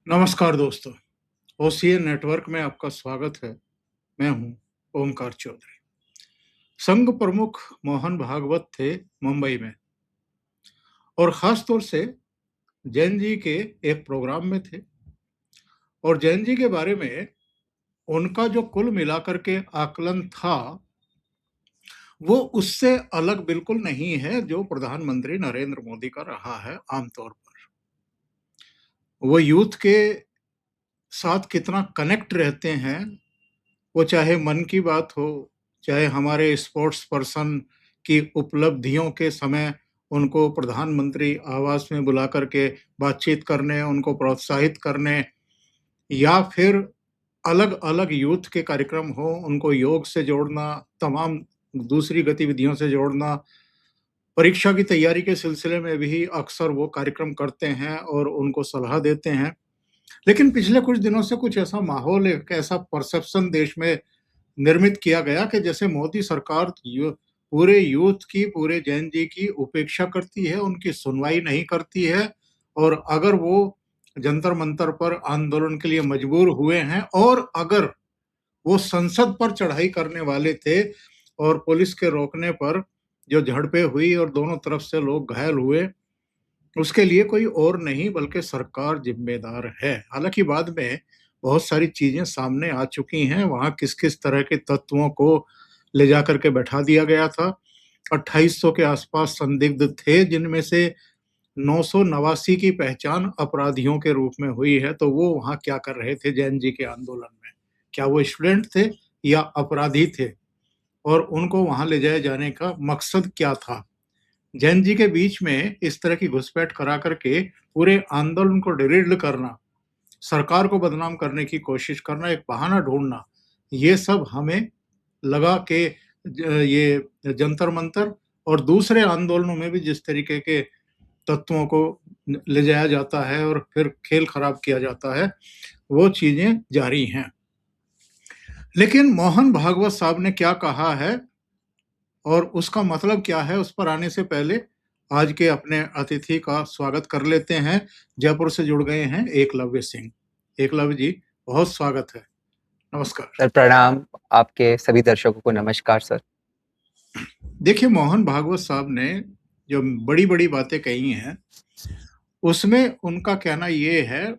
नमस्कार दोस्तों, OCA network में आपका स्वागत है। मैं हूं ओमकार चौधरी। संघ प्रमुख मोहन भागवत थे मुंबई में और खास तौर से जैन जी के एक प्रोग्राम में थे और जैन जी के बारे में उनका जो कुल मिलाकर के आकलन था, वो उससे अलग बिल्कुल नहीं है जो प्रधानमंत्री नरेंद्र मोदी का रहा है आमतौर पर। वो यूथ के साथ कितना कनेक्ट रहते हैं, वो चाहे मन की बात हो, चाहे हमारे स्पोर्ट्स पर्सन की उपलब्धियों के समय उनको प्रधानमंत्री आवास में बुला करके बातचीत करने, उनको प्रोत्साहित करने या फिर अलग-अलग यूथ के कार्यक्रम हो, उनको योग से जोड़ना, तमाम दूसरी गतिविधियों से जोड़ना, परीक्षा की तैयारी के सिलसिले में भी अक्सर वो कार्यक्रम करते हैं और उनको सलाह देते हैं। लेकिन पिछले कुछ दिनों से कुछ ऐसा माहौल, एक ऐसा परसेप्शन देश में निर्मित किया गया कि जैसे मोदी सरकार पूरे यूथ की, पूरे जैन जी की उपेक्षा करती है, उनकी सुनवाई नहीं करती है और अगर वो जंतर मंतर पर आंदोलन के लिए मजबूर हुए हैं और अगर वो संसद पर चढ़ाई करने वाले थे और पुलिस के रोकने पर जो झड़पें हुई और दोनों तरफ से लोग घायल हुए, उसके लिए कोई और नहीं बल्कि सरकार जिम्मेदार है। हालांकि बाद में बहुत सारी चीजें सामने आ चुकी हैं, वहां किस किस तरह के तत्वों को ले जाकर के बैठा दिया गया था। 2800 के आसपास संदिग्ध थे, जिनमें से 989 की पहचान अपराधियों के रूप में हुई है। तो वो वहां क्या कर रहे थे जैन जी के आंदोलन में? क्या वो स्टूडेंट थे या अपराधी थे? और उनको वहां ले जाए जाने का मकसद क्या था? जैन जी के बीच में इस तरह की घुसपैठ करा करके पूरे आंदोलन को डिरेल करना, सरकार को बदनाम करने की कोशिश करना, एक बहाना ढूंढना, ये सब हमें लगा कि ये जंतर मंतर और दूसरे आंदोलनों में भी जिस तरीके के तत्वों को ले जाया जाता है और फिर खेल खराब किया जाता है, वो चीजें जारी हैं। लेकिन मोहन भागवत साहब ने क्या कहा है और उसका मतलब क्या है, उस पर आने से पहले आज के अपने अतिथि का स्वागत कर लेते हैं। जयपुर से जुड़ गए हैं एकलव्य सिंह। एकलव्य जी, बहुत स्वागत है। नमस्कार। सर प्रणाम। आपके सभी दर्शकों को नमस्कार सर। देखिए, मोहन भागवत साहब ने जो बड़ी-बड़ी बातें कही हैं, उसमें उनका कहना ये है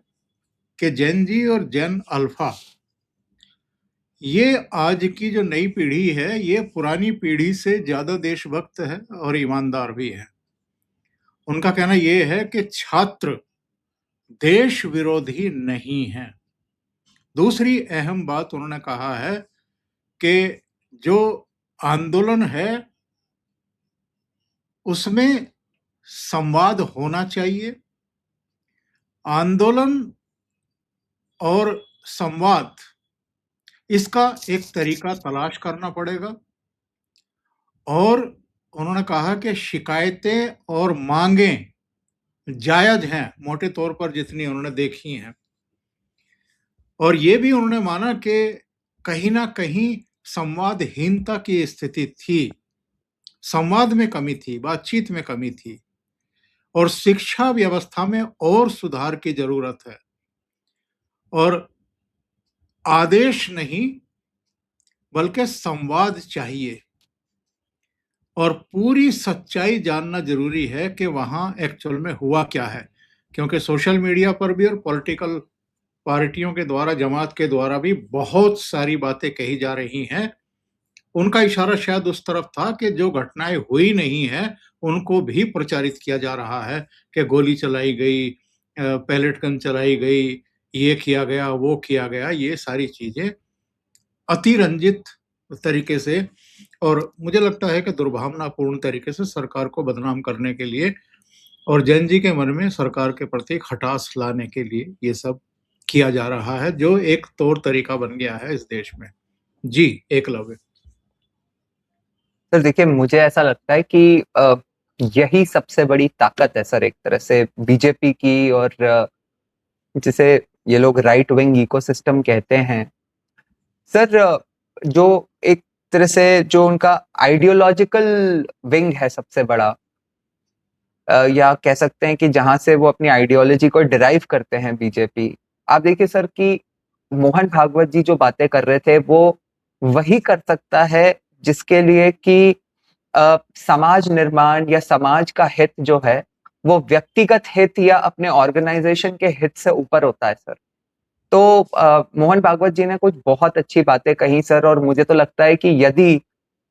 कि जैन जी और जैन अल्फा, ये आज की जो नई पीढ़ी है, ये पुरानी पीढ़ी से ज़्यादा देशभक्त है और ईमानदार भी है। उनका कहना ये है कि छात्र देश विरोधी नहीं हैं। दूसरी अहम बात उन्होंने कहा है कि जो आंदोलन है, उसमें संवाद होना चाहिए। आंदोलन और संवाद, इसका एक तरीका तलाश करना पड़ेगा और उन्होंने कहा कि शिकायतें और मांगें जायज़ हैं, मोटे तौर पर जितनी उन्होंने देखी हैं। और ये भी उन्होंने माना कि कहीं न कहीं संवादहीनता की स्थिति थी। संवाद में कमी थी, बातचीत में कमी थी और शिक्षा व्यवस्था में और सुधार की ज़रूरत है। और आदेश नहीं, बल्कि संवाद चाहिए और पूरी सच्चाई जानना ज़रूरी है कि वहाँ एक्चुअल में हुआ क्या है। क्योंकि सोशल मीडिया पर भी और पॉलिटिकल पार्टियों के द्वारा, जमात के द्वारा भी बहुत सारी बातें कही जा रही हैं। उनका इशारा शायद उस तरफ था कि जो घटनाएँ हुई नहीं हैं, उनको भी प्रचारित किया जा रहा है कि गोली चलाई गई, पेलेट गन चलाई गई, ये किया गया, वो किया गया। ये सारी चीज़ें अतिरंजित तरीके से और मुझे लगता है कि दुर्भावनापूर्ण तरीके से सरकार को बदनाम करने के लिए और जैन जी के मन में सरकार के प्रति खटास लाने के लिए ये सब किया जा रहा है, जो एक तौर तरीका बन गया है इस देश में। जी, एकलव्य। सर देखिए, मुझे ऐसा लगता है कि यही सबसे बड़ी ताकत है सर, एक तरह से बीजेपी की, और जिसे ये लोग राइट विंग इकोसिस्टम कहते हैं। सर जो एक तरह से जो उनका आइडियोलॉजिकल विंग है सबसे बड़ा, या कह सकते हैं कि जहां से वो अपनी आइडियोलॉजी को डिराइव करते हैं बीजेपी, आप देखिए सर कि मोहन भागवत जी जो बातें कर रहे थे वो वही कर सकता है जिसके लिए कि समाज निर्माण या समाज का हित जो है वो व्यक्तिगत हित या अपने ऑर्गेनाइजेशन के हित से ऊपर होता है सर। तो मोहन भागवत जी ने कुछ बहुत अच्छी बातें कही सर, और मुझे तो लगता है कि यदि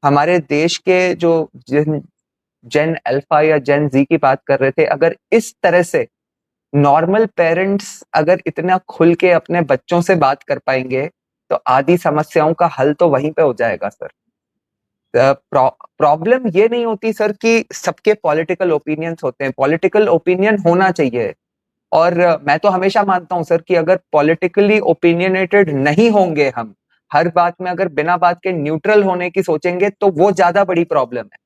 हमारे देश के जो जिन जेन अल्फा या जेन जी की बात कर रहे थे, अगर इस तरह से नॉर्मल पेरेंट्स अगर इतना खुल के अपने बच्चों से बात कर पाएंगे तो आधी समस्याओं का हल तो वहीं पे हो जाएगा सर। प्रॉब्लम ये नहीं होती सर कि सबके पॉलिटिकल ओपिनियंस होते हैं, पॉलिटिकल ओपिनियन होना चाहिए। और मैं तो हमेशा मानता हूं सर कि अगर पॉलिटिकली ओपिनियनेटेड नहीं होंगे हम, हर बात में अगर बिना बात के न्यूट्रल होने की सोचेंगे तो वो ज्यादा बड़ी प्रॉब्लम है।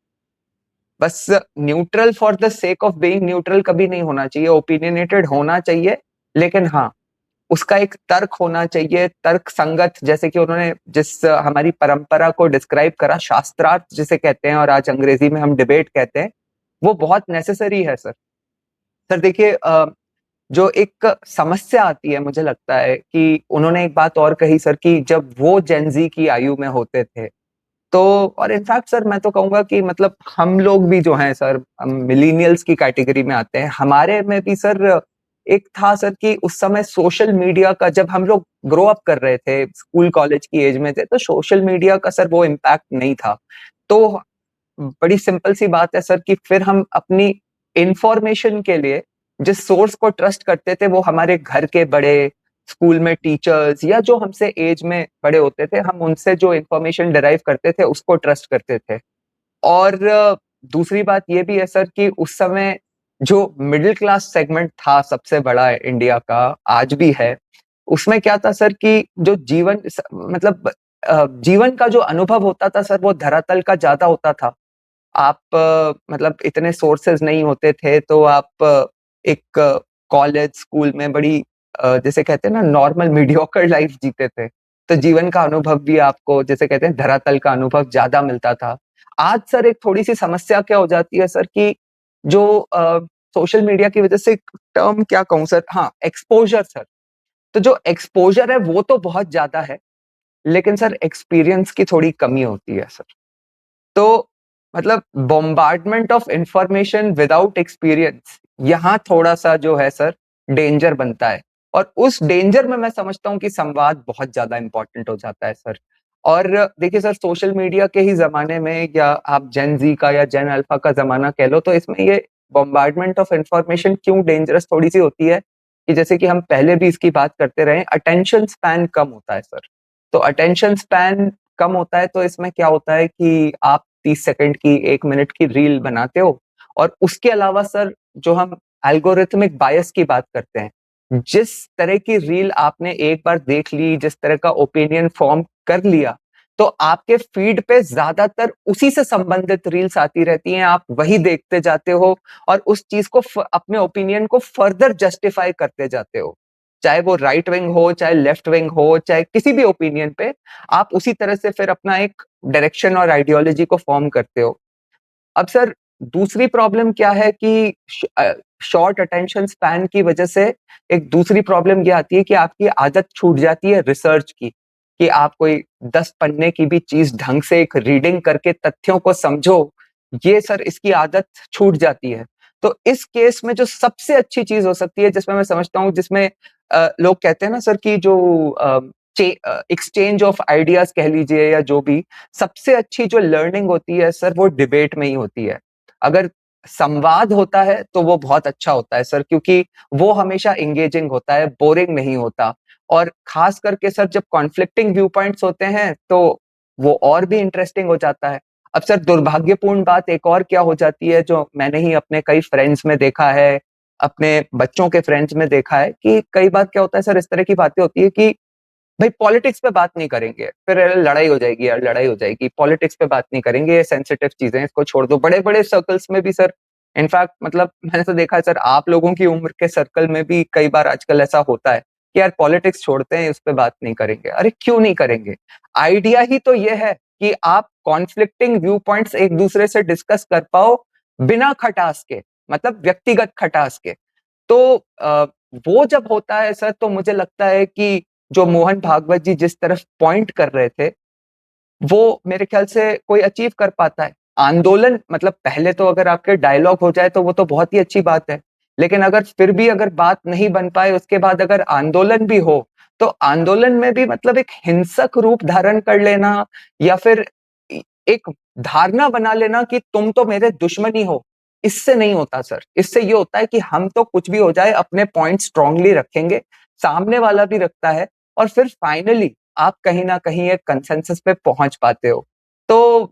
बस neutral for the sake of being neutral कभी नहीं होना चाहिए, ओपिनियनेटेड होना चाहिए, लेकिन हाँ उसका एक तर्क होना चाहिए, तर्क संगत, जैसे कि उन्होंने जिस हमारी परंपरा को डिस्क्राइब करा, शास्त्रार्थ जिसे कहते हैं और आज अंग्रेजी में हम डिबेट कहते हैं, वो बहुत नेसेसरी है सर। सर देखिए जो एक समस्या आती है, मुझे लगता है कि उन्होंने एक बात और कही सर कि जब वो जेनजी की आयु में होते थे तो, और इनफैक्ट सर मैं तो कहूंगा कि मतलब हम लोग भी जो हैं सर, हम मिलीनियल्स की कैटेगरी में आते हैं, हमारे में भी सर एक था सर कि उस समय सोशल मीडिया का, जब हम लोग ग्रो अप कर रहे थे, स्कूल कॉलेज की एज में थे, तो सोशल मीडिया का सर वो इम्पैक्ट नहीं था। तो बड़ी सिंपल सी बात है सर कि फिर हम अपनी इंफॉर्मेशन के लिए जिस सोर्स को ट्रस्ट करते थे वो हमारे घर के बड़े, स्कूल में टीचर्स या जो हमसे एज में बड़े होते थे, हम उनसे जो इंफॉर्मेशन डिराइव करते थे उसको ट्रस्ट करते थे। और दूसरी बात ये भी है सर कि उस समय जो मिडिल क्लास सेगमेंट था सबसे बड़ा इंडिया का, आज भी है, उसमें क्या था सर कि जो मतलब जीवन का जो अनुभव होता था सर वो धरातल का ज्यादा होता था। आप मतलब इतने सोर्सेज नहीं होते थे तो आप एक कॉलेज स्कूल में बड़ी जैसे कहते हैं ना नॉर्मल मीडियोकर लाइफ जीते थे, तो जीवन का अनुभव भी आपको जैसे कहते हैं धरातल का अनुभव ज्यादा मिलता था। आज सर एक थोड़ी सी समस्या क्या हो जाती है सर कि जो सोशल मीडिया की वजह से, टर्म क्या कहूँ सर, हाँ एक्सपोजर सर, तो जो एक्सपोजर है वो तो बहुत ज्यादा है, लेकिन सर एक्सपीरियंस की थोड़ी कमी होती है सर। तो मतलब bombardment of information without experience, यहाँ थोड़ा सा जो है सर डेंजर बनता है, और उस डेंजर में मैं समझता हूँ कि संवाद बहुत ज्यादा इंपॉर्टेंट हो जाता है सर। और देखिए सर सोशल मीडिया के ही जमाने में, या आप जेन जी का या जेन अल्फा का जमाना कह लो, तो इसमें ये बॉम्बार्डमेंट ऑफ इंफॉर्मेशन क्यों डेंजरस थोड़ी सी होती है कि जैसे कि हम पहले भी इसकी बात करते रहे, अटेंशन स्पैन कम होता है सर। तो अटेंशन स्पैन कम होता है तो इसमें क्या होता है कि आप 30 सेकंड की, 1 मिनट की रील बनाते हो, और उसके अलावा सर जो हम एल्गोरिथमिक बायस की बात करते हैं, जिस तरह की रील आपने एक बार देख ली, जिस तरह का ओपिनियन फॉर्म कर लिया, तो आपके फीड पे ज्यादातर उसी से संबंधित रील्स आती रहती हैं, आप वही देखते जाते हो और उस चीज को अपने ओपिनियन को फर्दर जस्टिफाई करते जाते हो, चाहे वो राइट विंग हो, चाहे लेफ्ट विंग हो, चाहे किसी भी ओपिनियन पे आप उसी तरह से फिर अपना एक डायरेक्शन और आइडियोलॉजी को फॉर्म करते हो। अब सर दूसरी प्रॉब्लम क्या है कि शॉर्ट अटेंशन स्पैन की वजह से एक दूसरी प्रॉब्लम ये आती है कि आपकी आदत छूट जाती है रिसर्च की, कि आप कोई 10 पन्ने की भी चीज ढंग से एक रीडिंग करके तथ्यों को समझो, ये सर इसकी आदत छूट जाती है। तो इस केस में जो सबसे अच्छी चीज हो सकती है, जिसमें मैं समझता हूँ, जिसमें लोग कहते हैं ना सर कि जो एक्सचेंज ऑफ आइडियाज कह लीजिए या जो भी, सबसे अच्छी जो लर्निंग होती है सर वो डिबेट में ही होती है। अगर संवाद होता है तो वो बहुत अच्छा होता है सर, क्योंकि वो हमेशा एंगेजिंग होता है, बोरिंग नहीं होता। और खास करके सर जब कॉन्फ्लिक्टिंग व्यू पॉइंट्स होते हैं तो वो और भी इंटरेस्टिंग हो जाता है। अब सर दुर्भाग्यपूर्ण बात एक और क्या हो जाती है, जो मैंने ही अपने कई फ्रेंड्स में देखा है, अपने बच्चों के फ्रेंड्स में देखा है, कि कई बार क्या होता है सर, इस तरह की बातें होती है कि भाई पॉलिटिक्स पे बात नहीं करेंगे, फिर लड़ाई हो जाएगी यार, लड़ाई हो जाएगी, पॉलिटिक्स पे बात नहीं करेंगे, ये सेंसिटिव चीजें, इसको छोड़ दो। बड़े बड़े सर्कल्स में भी सर, इनफैक्ट मतलब मैंने तो देखा है सर, आप लोगों की उम्र के सर्कल में भी कई बार आजकल ऐसा होता है कि यार पॉलिटिक्स छोड़ते हैं, उस पर बात नहीं करेंगे। अरे क्यों नहीं करेंगे? आइडिया ही तो ये है कि आप कॉन्फ्लिक्टिंग व्यू पॉइंट्स एक दूसरे से डिस्कस कर पाओ बिना खटास के, मतलब व्यक्तिगत खटास के। तो वो जब होता है सर, तो मुझे लगता है कि जो मोहन भागवत जी जिस तरफ पॉइंट कर रहे थे, वो मेरे ख्याल से कोई अचीव कर पाता है। आंदोलन मतलब पहले तो अगर आपके डायलॉग हो जाए तो वो तो बहुत ही अच्छी बात है। लेकिन अगर फिर भी अगर बात नहीं बन पाए, उसके बाद अगर आंदोलन भी हो, तो आंदोलन में भी मतलब एक हिंसक रूप धारण कर लेना या फिर एक धारणा बना लेना कि तुम तो मेरे दुश्मन ही हो, इससे नहीं होता सर। इससे ये होता है कि हम तो कुछ भी हो जाए अपने पॉइंट स्ट्रांगली रखेंगे, सामने वाला भी रखता है, और फिर फाइनली आप कहीं न कहीं एक कंसेंसस पे पहुँच पाते हो। तो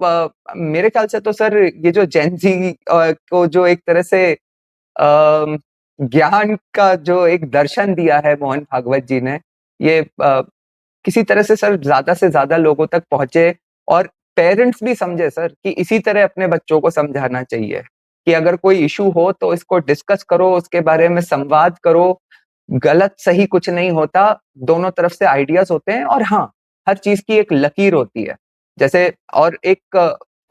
मेरे ख्याल से तो सर ये जो जेन ज़ी को जो एक तरह से ज्ञान का जो एक दर्शन दिया है मोहन भागवत जी ने, ये किसी तरह से ज़्यादा लोगों तक पहुँचे, और पेरेंट्स भी समझे सर कि इसी तरह अपने बच्चों को समझाना चाहिए कि अगर कोई इश्यू हो तो इसको डिस्कस करो, उसके बारे में संवाद करो, गलत सही कुछ नहीं होता, दोनों तरफ से आइडियाज़ होते हैं, और हाँ, हर चीज़ की एक लकीर होती है। जैसे और एक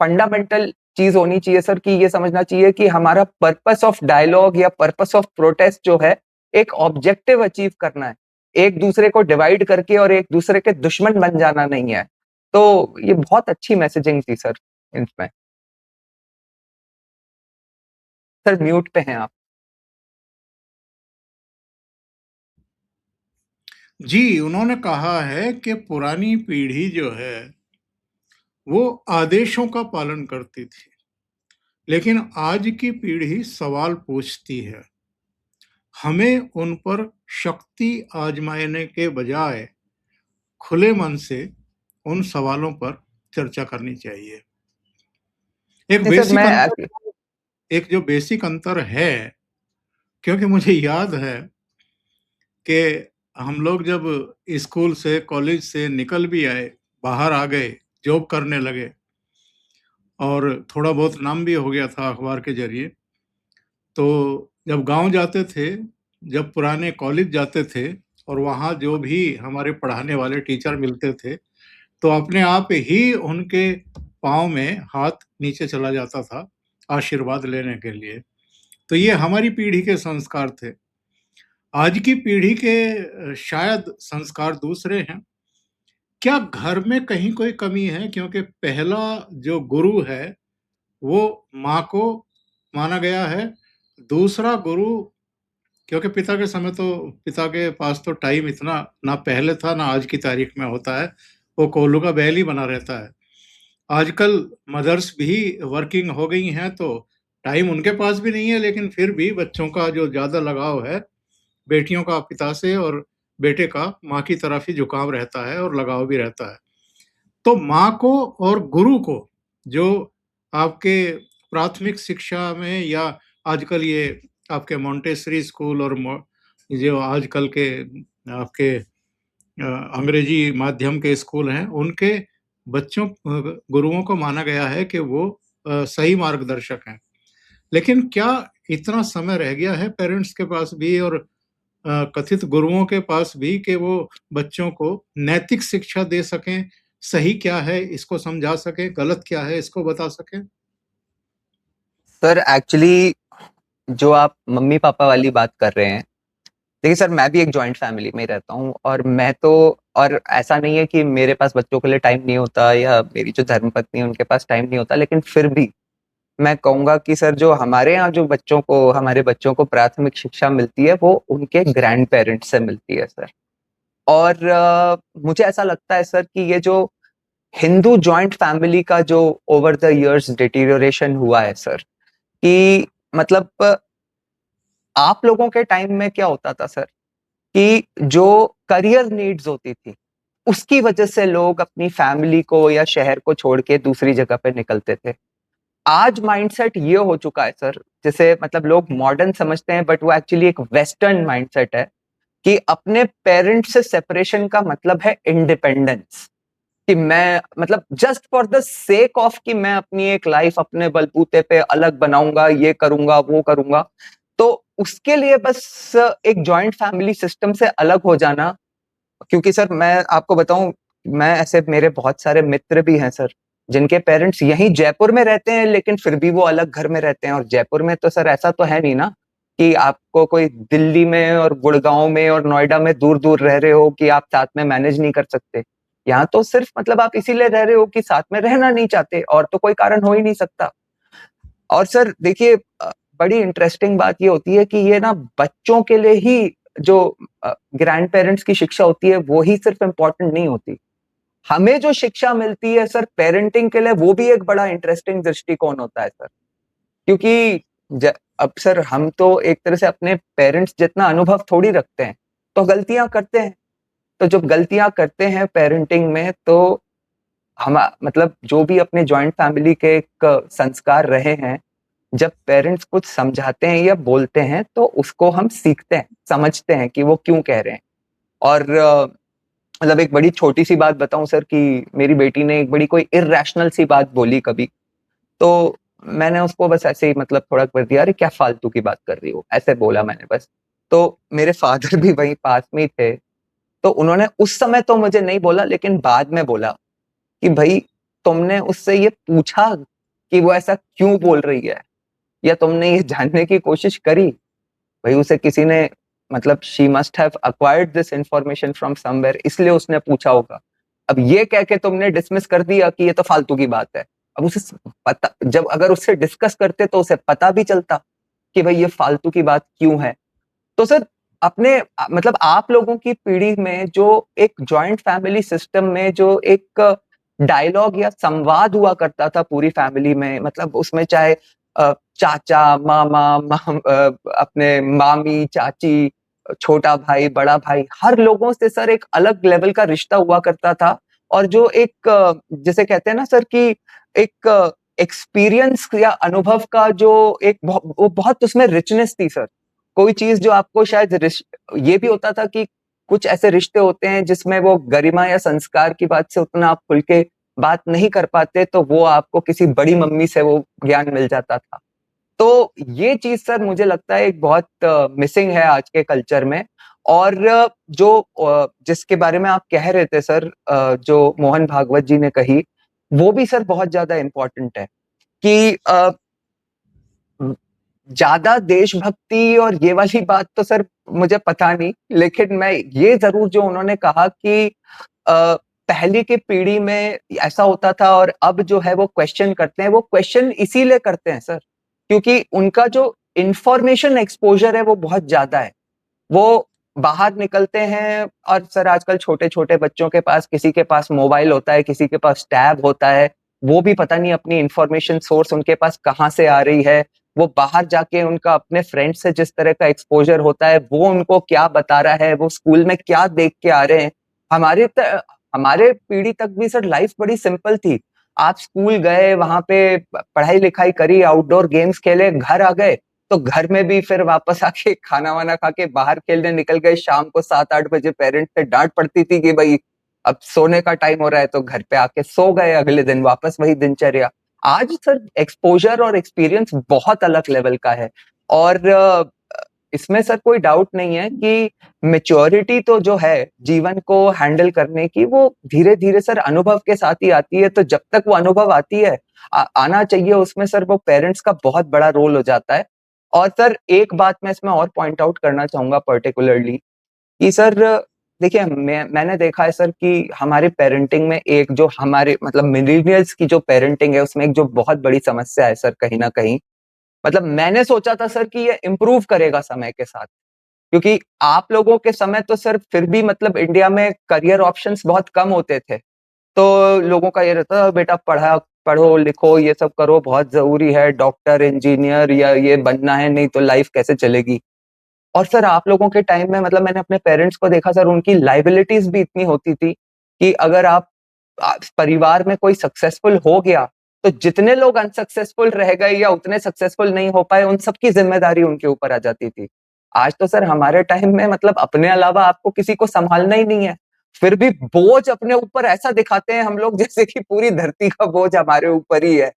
फंडामेंटल चीज़ होनी चाहिए सर कि ये समझना चाहिए कि हमारा पर्पस ऑफ डायलॉग या पर्पस ऑफ प्रोटेस्ट जो है, एक ऑब्जेक्टिव अचीव करना है। एक दूसरे को डिवाइड करके और एक दूसरे के दुश्मन बन जाना नहीं है। तो ये बहुत अच्छी मैसेजिंग थी सर इसमें। सर म्यूट पे हैं आप। जी, उन्होंने कहा है कि पुरानी पीढ़ी जो है, वो आदेशों का पालन करती थी, लेकिन आज की पीढ़ी सवाल पूछती है। हमें उन पर शक्ति आजमाने के बजाय खुले मन से उन सवालों पर चर्चा करनी चाहिए। एक नहीं सर, बेसिक मैं अंतर एक जो बेसिक अंतर है, क्योंकि मुझे याद है कि हम लोग जब स्कूल से, कॉलेज से निकल भी आए, बाहर आ गए, जॉब करने लगे और थोड़ा बहुत नाम भी हो गया था अखबार के ज़रिए। तो जब गाँव जाते थे, जब पुराने कॉलेज जाते थे और वहाँ जो भी हमारे पढ़ाने वाले टीचर मिलते थे, तो अपने आप ही उनके पाँव में हाथ नीचे चला जाता था, आशीर्वाद लेने के लिए। तो ये हमारी पीढ़ी के संस्कार थे। आज की पीढ़ी के शायद संस्कार दूसरे हैं। क्या घर में कहीं कोई कमी है? क्योंकि पहला जो गुरु है, वो माँ को माना गया है। दूसरा गुरु, क्योंकि पिता के समय तो पिता के पास तो टाइम इतना ना पहले था, ना आज की तारीख में होता है। वो कोल्हू का बैल ही बना रहता है। आजकल मदर्स भी वर्किंग हो गई हैं, तो टाइम उनके पास भी नहीं है, लेकिन फिर भी बच्चों का जो ज़्यादा लगाव है, बेटियों का पिता से और बेटे का माँ की तरफ ही झुकाव रहता है और लगाव भी रहता है। तो माँ को और गुरु को, जो आपके प्राथमिक शिक्षा में या आजकल ये आपके मोंटेसरी स्कूल और जो आजकल के आपके अंग्रेजी माध्यम के स्कूल हैं, उनके बच्चों गुरुओं को माना गया है कि वो सही मार्गदर्शक हैं। लेकिन क्या इतना समय रह गया है पेरेंट्स के पास भी और कथित गुरुओं के पास भी कि वो बच्चों को नैतिक शिक्षा दे सकें, सही क्या है इसको समझा सकें, गलत क्या है इसको बता सकें? सर एक्चुअली जो आप मम्मी-पापा वाली बात कर रहे हैं, देखिए सर, मैं भी एक जॉइंट फैमिली में रहता हूँ, और मैं तो, और ऐसा नहीं है कि मेरे पास बच्चों के लिए टाइम नहीं होता या मेरी जो धर्मपत्नी है उनके पास टाइम नहीं होता, लेकिन फिर भी मैं कहूँगा कि सर जो हमारे यहाँ जो हमारे बच्चों को प्राथमिक शिक्षा मिलती है, वो उनके ग्रैंड पेरेंट्स से मिलती है सर। और मुझे ऐसा लगता है सर कि ये जो हिंदू जॉइंट फैमिली का जो ओवर द इयर्स डिटीरियोरेशन हुआ है सर, कि मतलब आप लोगों के टाइम में क्या होता था सर, कि जो करियर नीड्स होती थी, उसकी वजह से लोग अपनी फैमिली को या शहर को छोड़ के दूसरी जगह पे निकलते थे। आज माइंडसेट ये हो चुका है सर, जैसे मतलब लोग मॉडर्न समझते हैं, बट वो एक्चुअली एक वेस्टर्न माइंडसेट है कि अपने पेरेंट्स से सेपरेशन का मतलब है इंडिपेंडेंस। कि मैं मतलब just for the sake of कि मैं अपनी एक लाइफ अपने बलबूते पे अलग बनाऊंगा, ये करूंगा, वो करूंगा। तो उसके लिए बस एक जॉइंट फैमिली सिस्टम से अलग हो जाना, क्योंकि सर मैं आपको बताऊं, मैं ऐसे मेरे बहुत सारे मित्र भी हैं सर, जिनके पेरेंट्स यहीं जयपुर में रहते हैं, लेकिन फिर भी वो अलग घर में रहते हैं। और जयपुर में तो सर ऐसा तो है नहीं ना कि आपको कोई दिल्ली में और गुड़गांव में और नोएडा में दूर दूर रह रहे हो कि आप साथ में मैनेज नहीं कर सकते। यहाँ तो सिर्फ मतलब आप इसीलिए रह रहे हो कि साथ में रहना नहीं चाहते, और तो कोई कारण हो ही नहीं सकता। और सर देखिए, बड़ी इंटरेस्टिंग बात ये होती है कि ये ना बच्चों के लिए ही जो ग्रैंड पेरेंट्स की शिक्षा होती है वो ही सिर्फ इम्पोर्टेंट नहीं होती। हमें जो शिक्षा मिलती है सर पेरेंटिंग के लिए, वो भी एक बड़ा इंटरेस्टिंग दृष्टिकोण होता है सर। क्योंकि अब सर हम तो एक तरह से अपने पेरेंट्स जितना अनुभव थोड़ी रखते हैं, तो गलतियां करते हैं। तो जब गलतियां करते हैं पेरेंटिंग में, तो हम मतलब जो भी अपने जॉइंट फैमिली के एक संस्कार रहे हैं, जब पेरेंट्स कुछ समझाते हैं या बोलते हैं तो उसको हम सीखते हैं, समझते हैं कि वो क्यों कह रहे हैं। और मतलब एक बड़ी छोटी सी बात बताऊं सर, कि मेरी बेटी ने एक बड़ी कोई इर्रेशनल सी बात बोली कभी, तो मैंने उसको बस ऐसे ही मतलब थोड़ा कर दिया, अरे क्या फालतू की बात कर रही हो, ऐसे बोला मैंने बस। तो मेरे फादर भी वहीं पास में ही थे, तो उन्होंने उस समय तो मुझे नहीं बोला, लेकिन बाद में बोला कि भाई तुमने उससे ये पूछा कि वो ऐसा क्यों बोल रही है, या तुमने ये जानने की कोशिश करी? भाई उसे किसी ने मतलब she must have acquired this information from somewhere, इसलिए उसने पूछा होगा। अब ये कह के तुमने डिसमिस कर दिया कि ये तो फालतू की बात है। अब उसे पता, जब अगर उससे डिस्कस करते तो उसे पता भी चलता कि भाई ये फालतू की बात क्यों है। तो सर अपने मतलब आप लोगों की पीढ़ी में जो एक जॉइंट फैमिली सिस्टम में जो एक डायलॉग या संवाद हुआ करता था पूरी फैमिली में, मतलब उसमें चाहे चाचा, मामा, अपने मामी, चाची, छोटा भाई, बड़ा भाई, हर लोगों से सर एक अलग लेवल का रिश्ता हुआ करता था। और जो एक जिसे कहते हैं ना सर कि एक एक्सपीरियंस या अनुभव का जो एक वो बहुत उसमें रिचनेस थी सर। कोई चीज जो आपको शायद ये भी होता था कि कुछ ऐसे रिश्ते होते हैं जिसमें वो गरिमा या संस्कार की बात से उतना आप खुल के बात नहीं कर पाते, तो वो आपको किसी बड़ी मम्मी से वो ज्ञान मिल जाता था। तो ये चीज सर मुझे लगता है एक बहुत मिसिंग है आज के कल्चर में। और जो जिसके बारे में आप कह रहे थे सर, जो मोहन भागवत जी ने कही, वो भी सर बहुत ज्यादा इम्पोर्टेंट है कि ज्यादा देशभक्ति और ये वाली बात तो सर मुझे पता नहीं, लेकिन मैं ये जरूर जो उन्होंने कहा कि पहले की पीढ़ी में ऐसा होता था और अब जो है वो क्वेश्चन करते हैं, वो क्वेश्चन इसीलिए करते हैं सर क्योंकि उनका जो इंफॉर्मेशन एक्सपोजर है वो बहुत ज्यादा है। वो बाहर निकलते हैं और सर आजकल छोटे-छोटे बच्चों के पास, किसी के पास मोबाइल होता है, किसी के पास टैब होता है। वो भी पता नहीं अपनी इन्फॉर्मेशन सोर्स उनके पास कहाँ से आ रही है। वो बाहर जाके उनका अपने फ्रेंड से जिस तरह का एक्सपोज़र होता है, वो उनको क्या बता रहा है, वो स्कूल में क्या देख के आ रहे हैं। हमारे पीढ़ी तक भी सर लाइफ बड़ी सिंपल थी। आप स्कूल गए, वहाँ पे पढ़ाई-लिखाई करी, आउटडोर गेम्स खेले, घर आ गए, तो घर में भी फिर वापस आके खाना-वाना खा के बाहर खेलने निकल गए। शाम को 7-8 बजे पेरेंट्स से डाँट पड़ती थी कि भई अब सोने का टाइम हो रहा है, तो घर पे आके सो गए, अगले दिन वापस वही दिनचर्या। आज सर एक्सपोज़र और एक्सपीरियंस बहुत अलग लेवल का है। और इसमें सर कोई डाउट नहीं है कि मैच्योरिटी तो जो है जीवन को हैंडल करने की, वो धीरे-धीरे सर अनुभव के साथ ही आती है। तो जब तक वो अनुभव आती है, आना चाहिए, उसमें सर वो पेरेंट्स का बहुत बड़ा रोल हो जाता है। और सर एक बात मैं इसमें और पॉइंट आउट करना चाहूँगा पर्टिकुलरली कि सर देखिए, मैंने देखा है सर कि हमारे पेरेंटिंग में एक जो हमारे मतलब मिलेनियल्स की जो पेरेंटिंग है, उसमें एक जो बहुत बड़ी समस्या है सर कहीं न कहीं, मतलब मैंने सोचा था सर कि ये इम्प्रूव करेगा समय के साथ। क्योंकि आप लोगों के समय तो सर फिर भी मतलब इंडिया में करियर ऑप्शंस बहुत कम होते थे। तो लोगों का ये रहता था, बेटा पढ़ो, लिखो, ये सब करो, बहुत ज़रूरी है, डॉक्टर, इंजीनियर या ये बनना है, नहीं तो लाइफ कैसे चलेगी। और सर आप लोगों के टाइम में मतलब मैंने अपने पेरेंट्स को देखा सर, उनकी लायबिलिटीज़ भी इतनी होती थी कि अगर परिवार में कोई सक्सेसफुल हो गया, तो जितने लोग अनसक्सेसफुल रह गए या उतने सक्सेसफुल नहीं हो पाए, उन सबकी ज़िम्मेदारी उनके ऊपर आ जाती थी। आज तो सर हमारे टाइम में मतलब अपने अलावा आपको किसी को सँभालना ही नहीं है। फिर भी बोझ अपने ऊपर ऐसा दिखाते हैं हम लोग जैसे कि पूरी धरती का बोझ हमारे ऊपर ही है।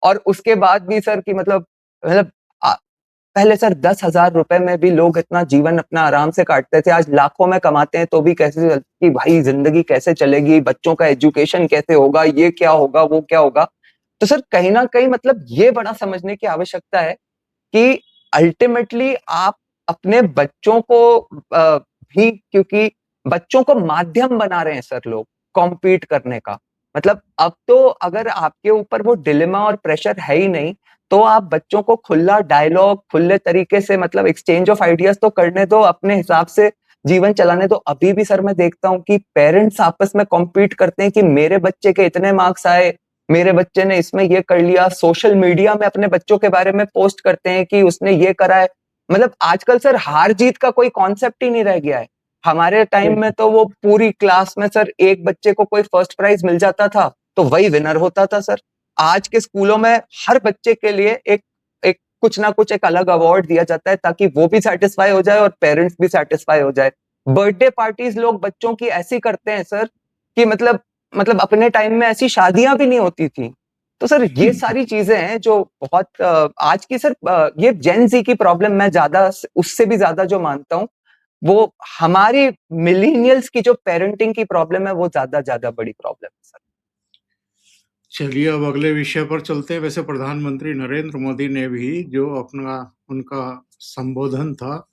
और उसके बाद भी सर कि मतलब अ, पहले सर 10,000 रुपए में भी लोग इतना जीवन अपना आराम से काटते थे। आज लाखों में कमाते हैं तो भी कैसे कि भाई ज़िंदगी कैसे चलेगी, बच्चों का एजुकेशन कैसे होगा, ये क्या होगा, वो क्या होगा। तो सर कहीं न कहीं मतलब ये बड़ा समझने की आवश्यकता है कि अल्टीमेटली आप अपने बच्चों को भी, क्योंकि बच्चों को माध्यम बना रहे हैं सर लोग कॉम्पीट करने का। मतलब अब तो अगर आपके ऊपर वो डिलेमा और प्रेशर है ही नहीं, तो आप बच्चों को खुला डायलॉग, खुले तरीके से मतलब एक्सचेंज ऑफ आइडियाज तो करने दो, अपने हिसाब से जीवन चलाने दो। अभी भी सर मैं देखता हूँ कि पेरेंट्स आपस में कॉम्पीट करते हैं कि मेरे बच्चे के इतने मार्क्स आए, मेरे बच्चे ने इसमें ये कर लिया। सोशल मीडिया में अपने बच्चों के बारे में पोस्ट करते हैं कि उसने ये करा है। मतलब आजकल सर हार जीत का कोई कॉन्सेप्ट ही नहीं रह गया है। हमारे टाइम में तो वो पूरी क्लास में सर एक बच्चे को कोई फर्स्ट प्राइज मिल जाता था तो वही विनर होता था सर। आज के स्कूलों में हर बच्चे के लिए एक एक कुछ ना कुछ एक अलग अवार्ड दिया जाता है ताकि वो भी सेटिस्फाई हो जाए और पेरेंट्स भी सेटिस्फाई हो जाए। बर्थडे पार्टीज लोग बच्चों की ऐसी करते हैं सर कि मतलब अपने टाइम में ऐसी शादियां भी नहीं होती थी। तो सर ये सारी चीजें हैं जो बहुत आज की सर ये जेन जी की प्रॉब्लम मैं ज्यादा उससे भी ज्यादा जो मानता हूँ वो हमारी मिलीनियल्स की जो पेरेंटिंग की प्रॉब्लम है वो ज्यादा ज्यादा बड़ी प्रॉब्लम है सर। चलिए अब अगले विषय पर चलते हैं। वैसे प्रधानमंत्री नरेंद्र मोदी ने भी जो अपना उनका संबोधन था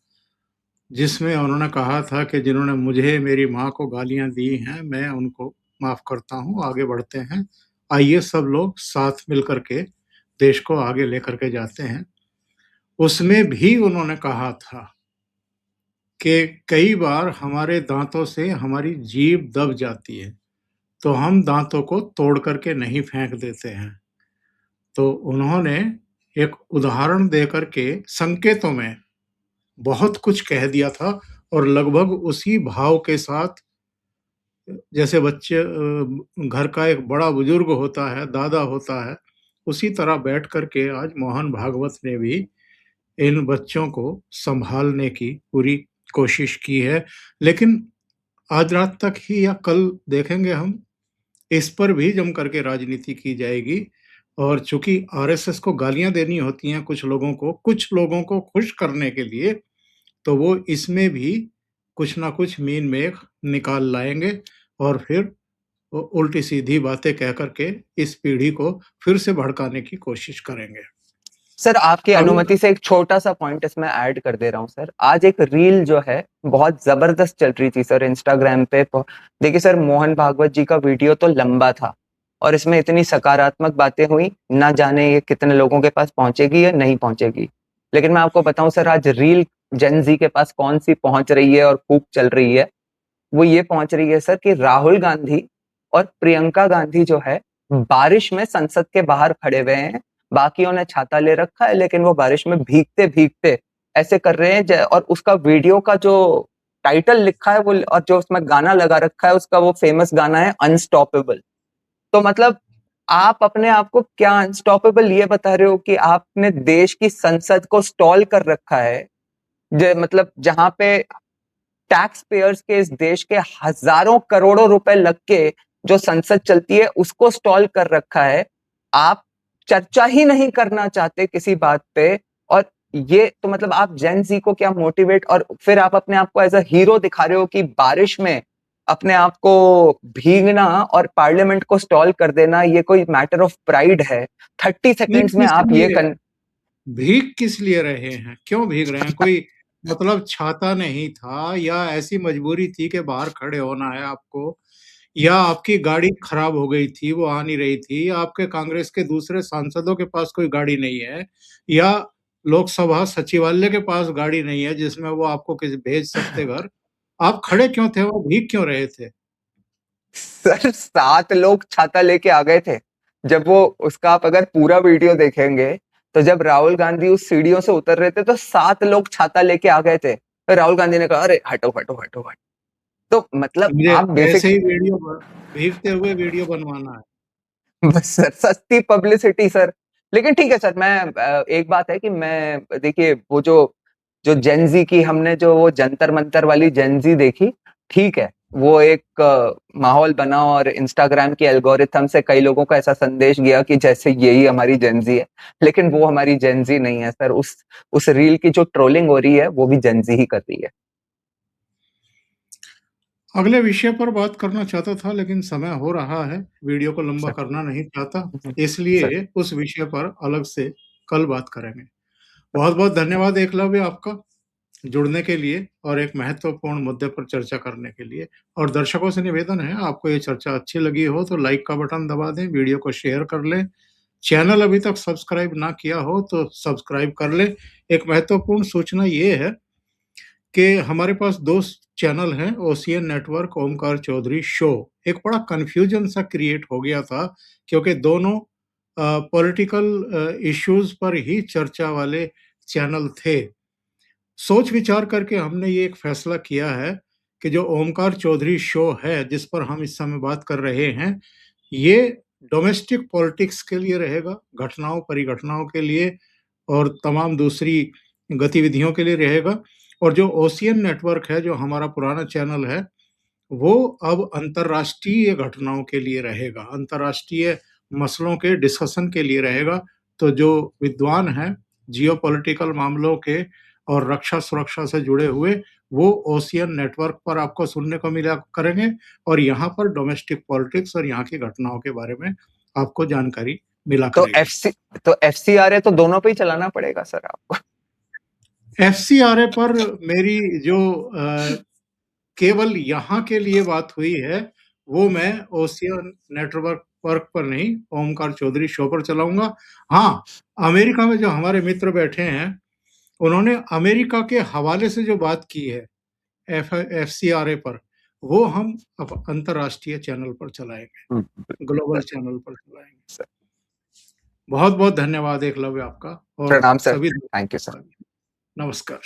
जिसमें उन्होंने कहा था कि जिन्होंने मुझे मेरी माँ को गालियां दी हैं मैं उनको माफ करता हूँ, आगे बढ़ते हैं, आइए सब लोग साथ मिलकर के देश को आगे लेकर के जाते हैं। उसमें भी उन्होंने कहा था कि कई बार हमारे दांतों से हमारी जीभ दब जाती है तो हम दांतों को तोड़ करके नहीं फेंक देते हैं। तो उन्होंने एक उदाहरण देकर के संकेतों में बहुत कुछ कह दिया था और लगभग उसी भाव के साथ जैसे बच्चे घर का एक बड़ा बुजुर्ग होता है, दादा होता है, उसी तरह बैठ कर के आज मोहन भागवत ने भी इन बच्चों को संभालने की पूरी कोशिश की है। लेकिन आज रात तक ही या कल देखेंगे हम, इस पर भी जम करके राजनीति की जाएगी। और चूँकि आरएसएस को गालियाँ देनी होती हैं कुछ लोगों को खुश करने के लिए, तो वो इसमें भी कुछ ना कुछ मीन मेख निकाल लाएँगे और फिर वो उल्टी-सीधी बातें कह कर के इस पीढ़ी को फिर से भड़काने की कोशिश करेंगे। सर आपकी अब अनुमति से एक छोटा सा पॉइंट इसमें ऐड कर दे रहा हूँ सर। आज एक रील जो है बहुत जबरदस्त चल रही थी सर इंस्टाग्राम पे। देखिए सर मोहन भागवत जी का वीडियो तो लंबा था और इसमें इतनी सकारात्मक बातें हुई, ना जाने ये कितने लोगों के पास पहुंचेगी या नहीं पहुंचेगी। लेकिन मैं आपको बताऊं सर आज रील जेन जी के पास कौन सी पहुंच रही है और खूब चल रही है। वो ये पहुंच रही है सर कि राहुल गांधी और प्रियंका गांधी जो है बारिश में संसद के बाहर खड़े हुए हैं। बाकियों ने छाता ले रखा है लेकिन वो बारिश में भीगते भीगते ऐसे कर रहे हैं और उसका वीडियो का जो टाइटल लिखा है वो और जो उसमें गाना लगा रखा है उसका वो फेमस गाना है अनस्टॉपेबल। तो मतलब आप अपने आप को क्या अनस्टॉपेबल ये बता रहे हो कि आपने देश की संसद को स्टॉल कर रखा है। मतलब जहां पे टैक्स पेयर्स के इस देश के हजारों करोड़ों रुपए लग के जो संसद चलती है उसको स्टॉल कर रखा है। आप चर्चा ही नहीं करना चाहते किसी बात पे। और ये तो मतलब आप जेन जी को क्या मोटिवेट, और फिर आप अपने आप को एज अ हीरो दिखा रहे हो कि बारिश में अपने आप को भीगना और पार्लियामेंट को स्टॉल कर देना ये कोई मैटर ऑफ प्राइड है। 30 नहीं, सेकेंड्स में किस आप ये लिए भीग किस लिए रहे हैं? क्यों भीग रहे हैं? कोई मतलब छाता नहीं था या ऐसी मजबूरी थी कि बाहर खड़े होना है आपको, या आपकी गाड़ी खराब हो गई थी, वो आ नहीं रही थी, या आपके कांग्रेस के दूसरे सांसदों के पास कोई गाड़ी नहीं है, या लोकसभा सचिवालय के पास गाड़ी नहीं है जिसमें वो आपको किसी भेज सकते घर। आप खड़े क्यों थे? वो भीग क्यों रहे थे? सर 7 लोग छाता लेके आ गए थे। जब वो उसका आप अगर पूरा वीडियो देखेंगे तो जब राहुल गांधी उस सीढ़ियों से उतर रहे थे तो 7 लोग छाता लेके आ गए थे। तो राहुल गांधी ने कहा अरे हटो हटो हटो हटो। तो मतलब मुझे आप ऐसे बेसिक ही भीगते हुए वीडियो बनवाना है। बस सर सस्ती पब्लिसिटी सर। लेकिन ठीक है सर, मैं एक बात है कि मैं देखिए वो जो जो जेनजी की हमने जो वो जंतर मंतर वाली जेनजी देखी, ठीक है वो एक माहौल बना और इंस्टाग्राम की एल्गोरिथम से कई लोगों को ऐसा संदेश गया कि जैसे यही हमारी जेनजी है। लेकिन वो हमारी जेनजी नहीं है सर। उस रील की जो ट्रोलिंग हो रही है वो भी जेनजी ही कर रही है। अगले विषय पर बात करना चाहता था लेकिन समय हो रहा है, वीडियो को लंबा सर करना नहीं चाहता, सर इसलिए उस विषय पर अलग से कल बात करेंगे। बहुत-बहुत धन्यवाद एकलव्य आपका जुड़ने के लिए और एक महत्वपूर्ण मुद्दे पर चर्चा करने के लिए। और दर्शकों से निवेदन है, आपको ये चर्चा अच्छी लगी हो तो लाइक का बटन दबा दें, वीडियो को शेयर कर लें। चैनल अभी तक सब्सक्राइब ना किया हो तो सब्सक्राइब कर लें। एक महत्वपूर्ण सूचना ये है कि हमारे पास 2 चैनल हैं, ocean network, Omkar Chaudhary show. एक बड़ा कन्फ्यूजन सा क्रिएट हो गया था क्योंकि दोनों पॉलिटिकल इश्यूज़ पर ही चर्चा वाले चैनल थे। सोच विचार करके हमने ये एक फैसला किया है कि जो ओमकार चौधरी शो है, जिस पर हम इस समय बात कर रहे हैं, ये डोमेस्टिक पॉलिटिक्स के लिए रहेगा, घटनाओं, परिघटनाओं के लिए और तमाम दूसरी गतिविधियों के लिए रहेगा। और जो ओशियन नेटवर्क है, जो हमारा पुराना चैनल है, वो अब अंतर्राष्ट्रीय घटनाओं के लिए रहेगा, अंतर्राष्ट्रीय मसलों के डिस्कशन के लिए रहेगा। तो जो विद्वान हैं, जियोपॉलिटिकल मामलों के और रक्षा सुरक्षा से जुड़े हुए, वो ओशियन नेटवर्क पर आपको सुनने को मिला करेंगे और यहाँ पर डोमेस्टिक पॉलिटिक्स और यहाँ की घटनाओं के बारे में आपको जानकारी मिला तो करेगी। एफसीआरए तो दोनों पे ही चलाना पड़ेगा सर आपको। एफसीआरए पर मेरी जो केवल यहाँ के लिए बात हुई है, वो मैं ओशियन नेटवर्क वर्क पर नहीं, ओमकार चौधरी शो पर चलाऊँगा। हाँ, अमेरिका में जो हमारे मित्र बैठे हैं, उन्होंने अमेरिका के हवाले से जो बात की है, एफसीआरए पर, वो हम अब अंतर्राष्ट्रीय चैनल पर चलाएँगे, ग्लोबल चैनल पर चलाएँगे। सर, बहुत-बहुत धन्यवाद एकलव्य आपका और प्रणाम सर, सभी थैंक यू सर। नमस्कार।